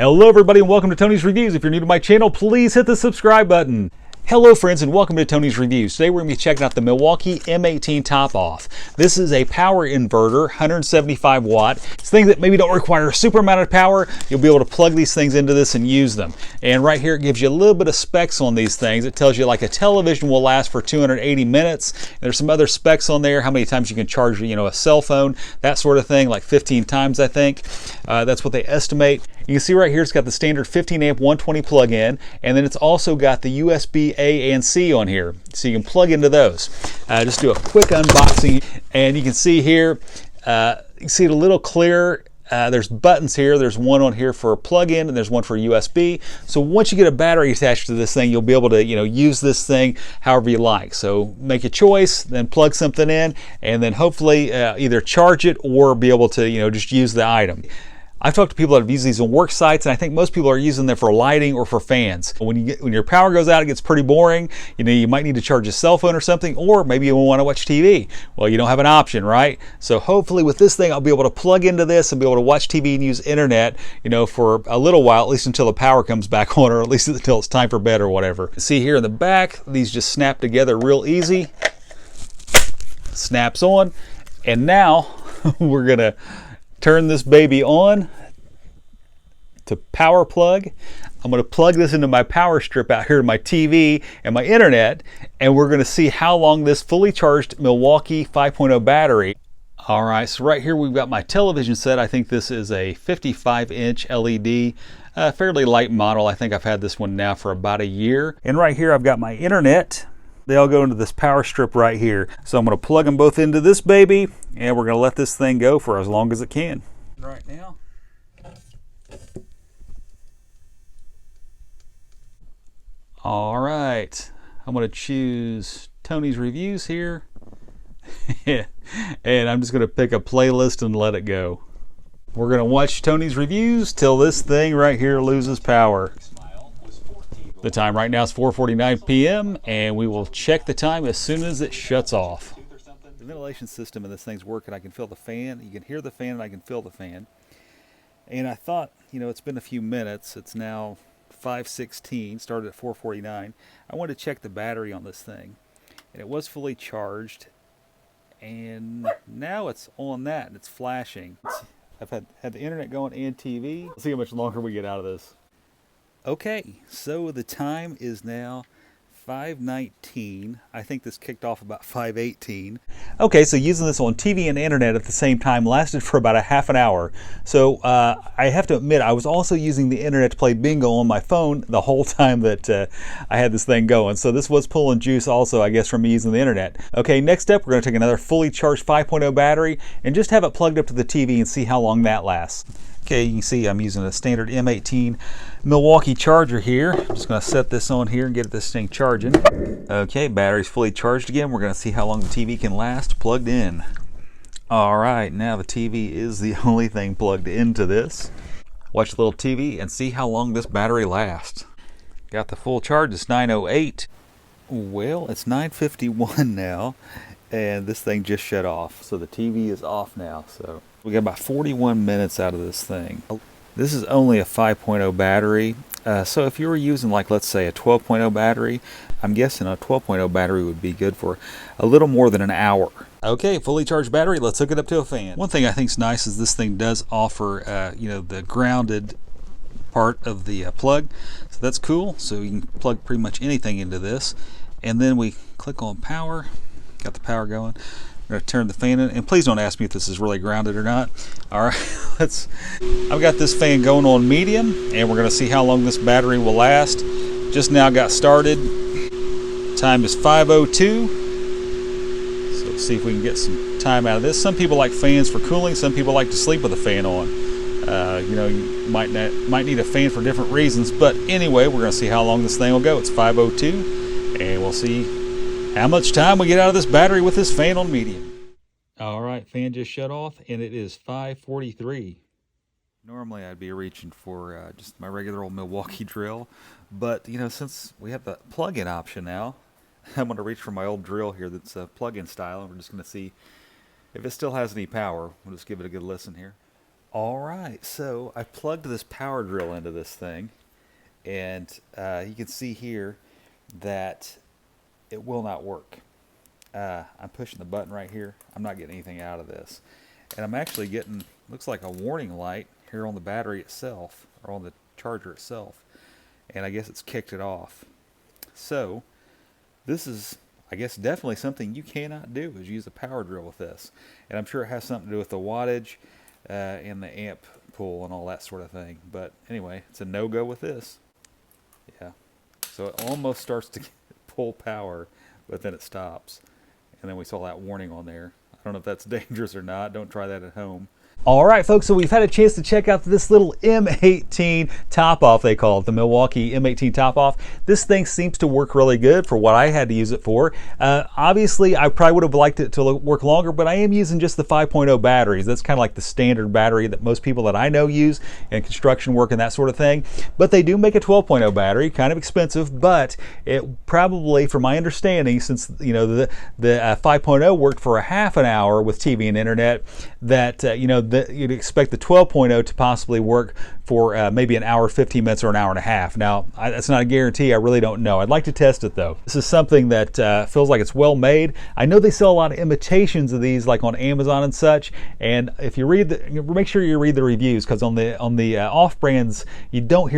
Hello everybody and welcome to Tony's Reviews. If you're new to my channel, please hit the subscribe button. Hello friends and welcome to Tony's Reviews. Today we're going to be checking out the Milwaukee M18 Top Off. This is a power inverter, 175 watt. It's things that maybe don't require a super amount of power. You'll be able to plug these things into this and use them. And right here it gives you a little bit of specs on these things. It tells you like a television will last for 280 minutes. There's some other specs on there, how many times you can charge, a cell phone, that sort of thing, like 15 times I think. That's what they estimate. You can see right here it's got the standard 15 amp 120 plug-in, and then it's also got the USB A and C on here, so you can plug into those. Just do a quick unboxing, and you can see here, you can see it a little clearer. There's buttons here. There's one on here for a plug-in, and there's one for USB. So once you get a battery attached to this thing, you'll be able to, use this thing however you like. So make a choice, then plug something in, and then hopefully either charge it or be able to, just use the item. I've talked to people that have used these on work sites, and I think most people are using them for lighting or for fans. When your power goes out, it gets pretty boring. You might need to charge a cell phone or something, or maybe you want to watch TV. Well, you don't have an option, right? So hopefully with this thing, I'll be able to plug into this and be able to watch TV and use internet, for a little while, at least until the power comes back on, or at least until it's time for bed or whatever. See here in the back, these just snap together real easy. Snaps on, and now we're gonna turn this baby on to power plug. I'm going to plug this into my power strip out here to my TV and my internet, and we're going to see how long this fully charged Milwaukee 5.0 battery. All right, so right here we've got my television set. I think this is a 55-inch LED, fairly light model. I think I've had this one now for about a year. And right here I've got my internet. They all go into this power strip right here. So I'm going to plug them both into this baby, and we're going to let this thing go for as long as it can. Right now. All right. I'm going to choose Tony's Reviews here. And I'm just going to pick a playlist and let it go. We're going to watch Tony's Reviews till this thing right here loses power. The time right now is 4:49 p.m. and we will check the time as soon as it shuts off. The ventilation system in this thing's working. I can feel the fan. You can hear the fan and I can feel the fan. And I thought, it's been a few minutes. It's now 5:16, started at 4:49. I wanted to check the battery on this thing. And it was fully charged. And now it's on that and it's flashing. I've had the internet going and TV. Let's see how much longer we get out of this. Okay, so the time is now 5:19. I think this kicked off about 5:18. Okay, so using this on TV and internet at the same time lasted for about a half an hour. So I have to admit, I was also using the internet to play bingo on my phone the whole time that I had this thing going. So this was pulling juice also, I guess, from me using the internet. Okay, next up, we're going to take another fully charged 5.0 battery and just have it plugged up to the TV and see how long that lasts. Okay, you can see I'm using a standard M18 Milwaukee charger here. I'm just going to set this on here and get this thing charging. Okay, battery's fully charged again. We're going to see how long the TV can last plugged in. All right, now the TV is the only thing plugged into this. Watch the little TV and see how long this battery lasts. Got the full charge. It's 9:08. Well, it's 9:51 now, and this thing just shut off. So the TV is off now. So we got about 41 minutes out of this thing. This is only a 5.0 battery. So if you were using, like, let's say a 12.0 battery, I'm guessing a 12.0 battery would be good for a little more than an hour. Okay, fully charged battery. Let's hook it up to a fan. One thing I think is nice is this thing does offer, the grounded part of the plug. So that's cool. So you can plug pretty much anything into this. And then we click on power. Got the power going. I'm going to turn the fan in, and please don't ask me if this is really grounded or not. All right, I've got this fan going on medium, and we're going to see how long this battery will last. Just now got started. Time is 5:02. So let's see if we can get some time out of this. Some people like fans for cooling. Some people like to sleep with a fan on. You might need a fan for different reasons, but anyway, we're going to see how long this thing will go. It's 5:02, and we'll see how much time we get out of this battery with this fan on medium. All right, fan just shut off, and it is 5:43. Normally I'd be reaching for just my regular old Milwaukee drill, but since we have the plug-in option now, I'm going to reach for my old drill here that's plug-in style, and we're just going to see if it still has any power. We'll just give it a good listen here. All right, so I plugged this power drill into this thing, and you can see here that it will not work. I'm pushing the button right here. I'm not getting anything out of this. And I'm actually getting, looks like a warning light here on the battery itself, or on the charger itself. And I guess it's kicked it off. So this is, I guess, definitely something you cannot do, is use a power drill with this. And I'm sure it has something to do with the wattage and the amp pull and all that sort of thing. But anyway, it's a no-go with this. Yeah. So it almost starts to pull power, but then it stops. And then we saw that warning on there. I don't know if that's dangerous or not. Don't try that at home. All right, folks, so we've had a chance to check out this little M18 top-off, they call it, the Milwaukee M18 top-off. This thing seems to work really good for what I had to use it for. Obviously, I probably would have liked it to work longer, but I am using just the 5.0 batteries. That's kind of like the standard battery that most people that I know use in construction work and that sort of thing. But they do make a 12.0 battery, kind of expensive, but it probably, from my understanding, since the 5.0 worked for a half an hour with TV and internet, that you'd expect the 12.0 to possibly work for maybe an hour, 15 minutes, or an hour and a half. Now, that's not a guarantee. I really don't know. I'd like to test it, though. This is something that feels like it's well made. I know they sell a lot of imitations of these, like on Amazon and such. And if you read make sure you read the reviews, because on the off brands, you don't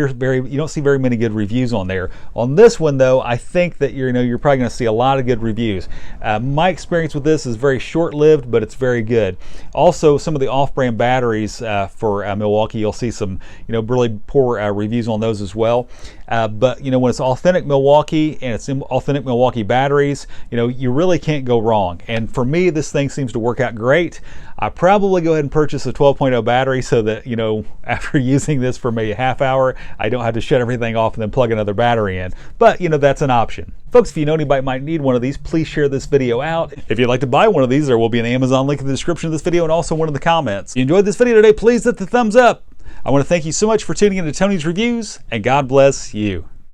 see very many good reviews on there. On this one, though, I think that you're probably going to see a lot of good reviews. My experience with this is very short-lived, but it's very good. Also, some of the off-brand batteries for Milwaukee, you'll see some really poor reviews on those as well. But when it's authentic Milwaukee and it's authentic Milwaukee batteries, you really can't go wrong. And for me, this thing seems to work out great. I probably go ahead and purchase a 12.0 battery so that after using this for maybe a half hour, I don't have to shut everything off and then plug another battery in. But that's an option. Folks, if you know anybody might need one of these, please share this video out. If you'd like to buy one of these, there will be an Amazon link in the description of this video and also one in the comments. If you enjoyed this video today, please hit the thumbs up. I want to thank you so much for tuning in to Tony's Reviews, and God bless you.